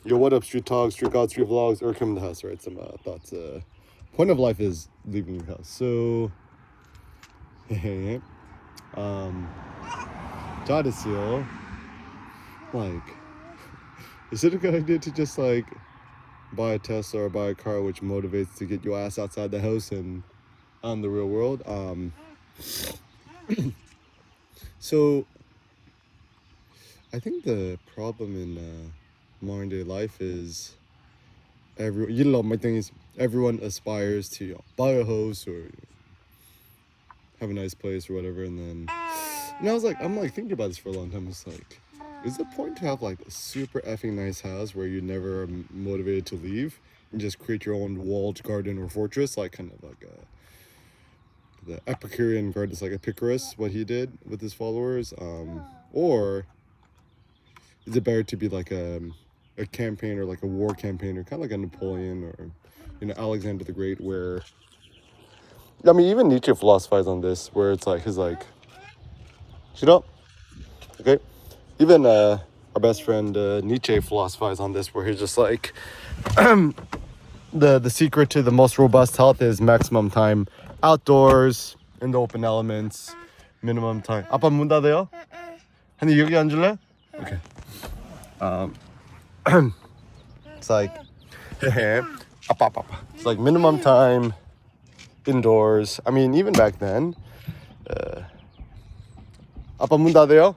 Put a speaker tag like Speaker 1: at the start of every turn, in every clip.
Speaker 1: Yo, what up, Street Talk, Street God, Street Vlogs, or come in the house, right? Some thoughts. Point of life is leaving the house. So, 잘했어요. Like, is it a good idea to just like buy a Tesla or buy a car which motivates to get your ass outside the house and on the real world? So, I think the problem in modern day life is my thing is everyone aspires to buy a house or have a nice place or whatever, and then I'm thinking about this for a long time. It's like, is the point to have like a super effing nice house where you never are motivated to leave and just create your own walled garden or fortress, like kind of like the Epicurean garden, like Epicurus, what he did with his followers, or is it better to be like a campaigner, like a war campaigner, kind of like a Napoleon or Alexander the Great, where even Nietzsche philosophized on this, where it's like okay, even our best friend Nietzsche philosophized on this, where he's just like the secret to the most robust health is maximum time outdoors in the open elements, minimum time. 아빠 문 닫아요? 한이 여기 앉을래? Okay. It's like it's like minimum time indoors. I mean, even back then, 아빠 문 닫아요?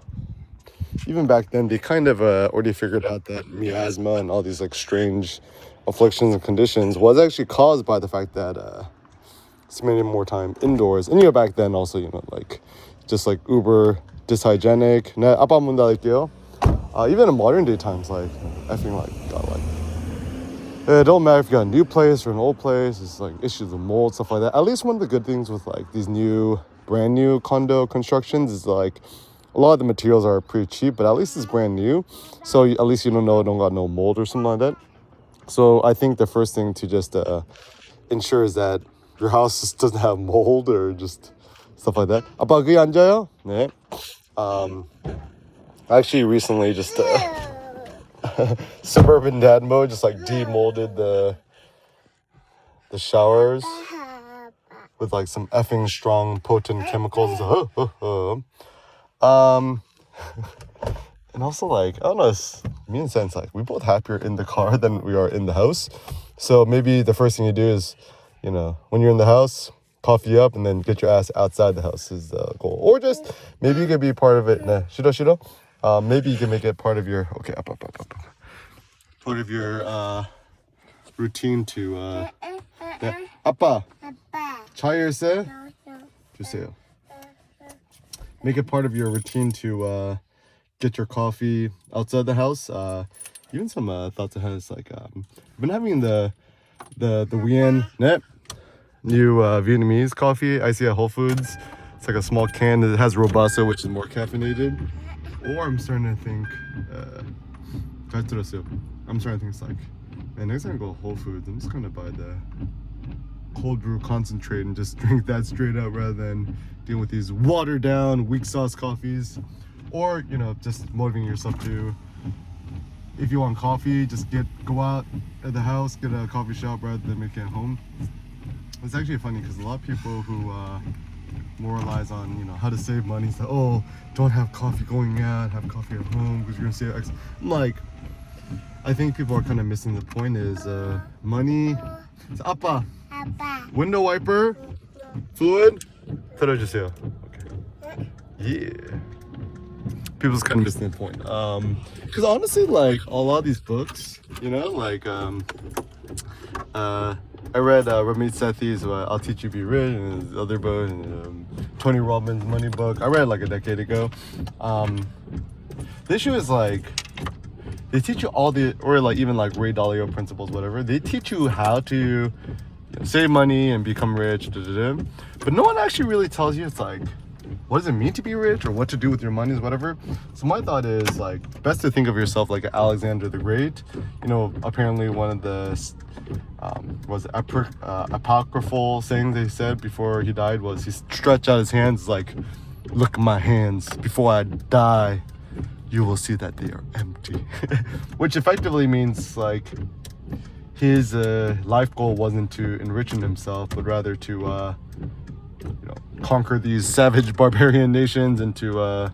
Speaker 1: Even back then, they kind of already figured out that miasma and all these like strange afflictions and conditions was actually caused by the fact that spending more time indoors. And back then also, like just like uber dishygienic. 네, 아빠 문 닫을게요. Even in modern day times, like effing like God, like it don't matter if you got a new place or an old place. It's like issues of mold, stuff like that. At least one of the good things with like these brand new condo constructions is like a lot of the materials are pretty cheap, but at least it's brand new, so at least don't got no mold or something like that. So I think the first thing to just ensure is that your house just doesn't have mold or just stuff like that. 아빠 거기 앉아요? 네. Actually recently just suburban dad mode just like demolded the showers with like some effing strong potent chemicals. And also like I don't know, me and Sense, like we both happier in the car than we are in the house. So maybe the first thing you do is, when you're in the house, coffee up and then get your ass outside the house is the goal. Or just maybe you could be part of it. 네, 싫어. Maybe you can make it part of your part of your routine to 네, 아빠 차열세 주세요. Make it part of your routine to get your coffee outside the house. Even some thoughts I had is like I've been having the Wien new Vietnamese coffee I see at Whole Foods. It's like a small can that has Robusta, which is more caffeinated. Or I'm starting to think I'm starting to think it's like, man, next time I go to Whole Foods, I'm just gonna buy the cold brew concentrate and just drink that straight up rather than dealing with these watered down weak sauce coffees. Or just motivating yourself to, if you want coffee, just go out at the house, get a coffee shop rather than make it at home. It's actually funny because a lot of people who moralize on how to save money, say, oh, don't have coffee going out, have coffee at home because you're gonna save X. I'm like, I think people are kind of missing the point. Is money. It's 아빠. Window wiper, fluid. 들어주세요. Okay. Yeah. People's kind of missing the point. Because honestly, like a lot of these books, like I read Ramit Sethi's I'll Teach You to Be Rich, and his other book, and Tony Robbins' Money book. I read it like a decade ago. The issue is like they teach you all or like even like Ray Dalio principles, whatever. They teach you how to save money and become rich, but no one actually really tells you it's like, what does it mean to be rich or what to do with your money, whatever. So my thought is like best to think of yourself like Alexander the Great. Apparently one of the apocryphal sayings they said before he died was he stretched out his hands like, look at my hands before I die. you will see that they are empty. Which effectively means like his life goal wasn't to enrich himself, but rather to conquer these savage barbarian nations and to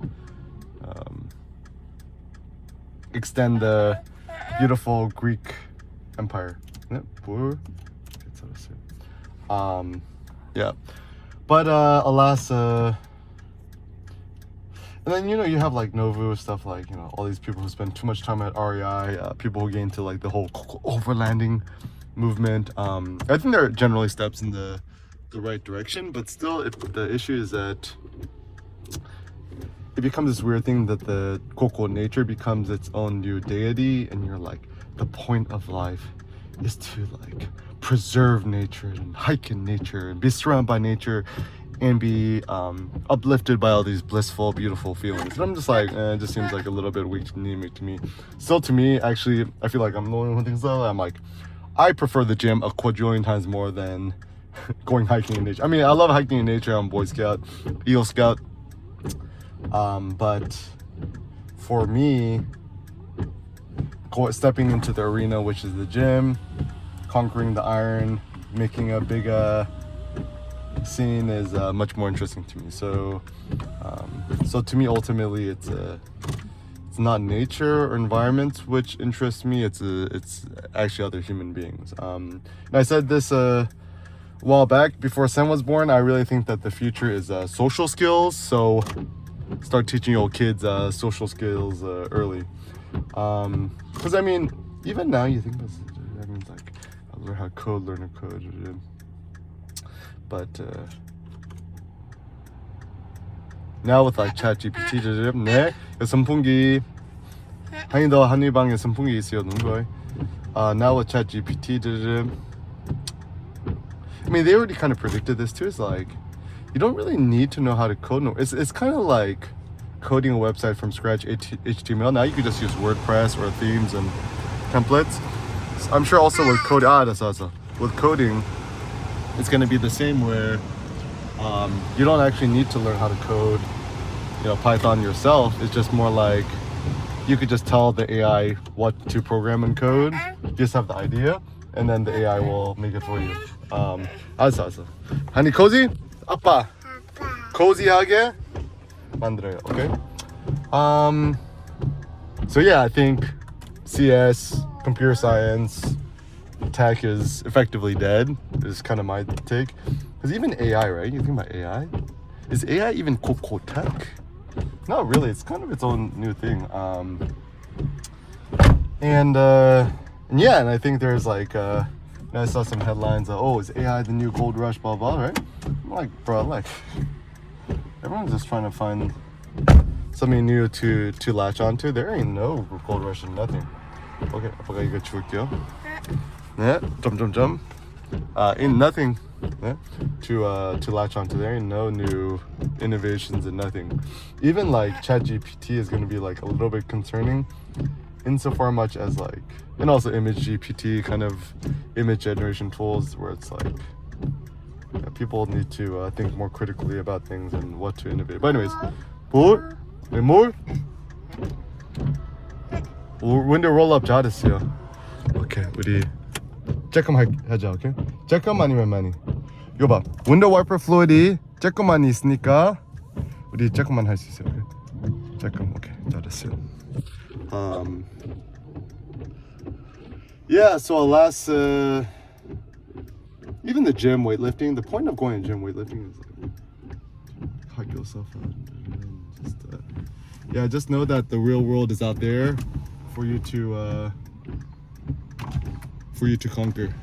Speaker 1: extend the beautiful Greek empire. Yeah, but alas, and then you have like Novu stuff, like all these people who spend too much time at REI, people who get into like the whole overlanding movement. I think there are generally steps in the right direction, but still, the issue is that it becomes this weird thing that the Koko nature becomes its own new deity, and you're like, the point of life is to like preserve nature and hike in nature and be surrounded by nature and be uplifted by all these blissful, beautiful feelings. And I'm just like, it just seems like a little bit weak to me. Still, to me, actually, I feel like I'm the only one who thinks that. I'm like, I prefer the gym a quadrillion times more than going hiking in nature. I mean, I love hiking in nature. I'm Boy Scout, Eagle Scout. But for me, stepping into the arena, which is the gym, conquering the iron, making a big scene is much more interesting to me. So to me, ultimately, it's not nature or environments which interests me. It's actually other human beings. And I said this a while back before Sen was born. I really think that the future is social skills. So start teaching your kids social skills early. Because I mean, even now you think that means like learn how to code, but now with like ChatGPT, 네, 선풍기 한이도 한이방에 선풍기 있어요, 농구에. Now with ChatGPT, I mean, they already kind of predicted this too. It's like you don't really need to know how to code. No, it's kind of like coding a website from scratch, HTML. Now you can just use WordPress or themes and templates. I'm sure also with coding, with coding, it's going to be the same where you don't actually need to learn how to code, Python yourself. It's just more like you could just tell the AI what to program and code. You just have the idea, and then the AI will make it for you. 알았어. 하니 cozy? 아빠. cozy하게 만들어요. Okay. So yeah, I think CS, computer science, tech is effectively dead. Is kind of my take. Because even AI, right? You think about AI. Is AI even Koko tech? Not really. It's kind of its own new thing. And I think there's like I saw some headlines. Is AI the new gold rush? Blah blah. Right? I'm like, bro, like everyone's just trying to find something new to latch onto. There ain't no gold rush and nothing. Okay, 아빠가 이거 줄게요. 네, 점점점. Ain't nothing to latch onto. There ain't no new innovations and nothing. Even like ChatGPT is going to be like a little bit concerning insofar much as like, and also image GPT, kind of image generation tools where it's like people need to think more critically about things and what to innovate. But anyways, more? window roll up 잘했어요. 오케이, 우리 조금 하자. 오케이? 조금만이면 많이. 이거 봐. 윈도우 와이퍼 플루이드 조금만 있으니까 우리 조금만 할 수 있어요. 오케이? 조금. 오케이. 잘했어요. Yeah, so alas, even the gym weightlifting, the point of going to gym weightlifting is like hug yourself out and just know that the real world is out there for you to conquer.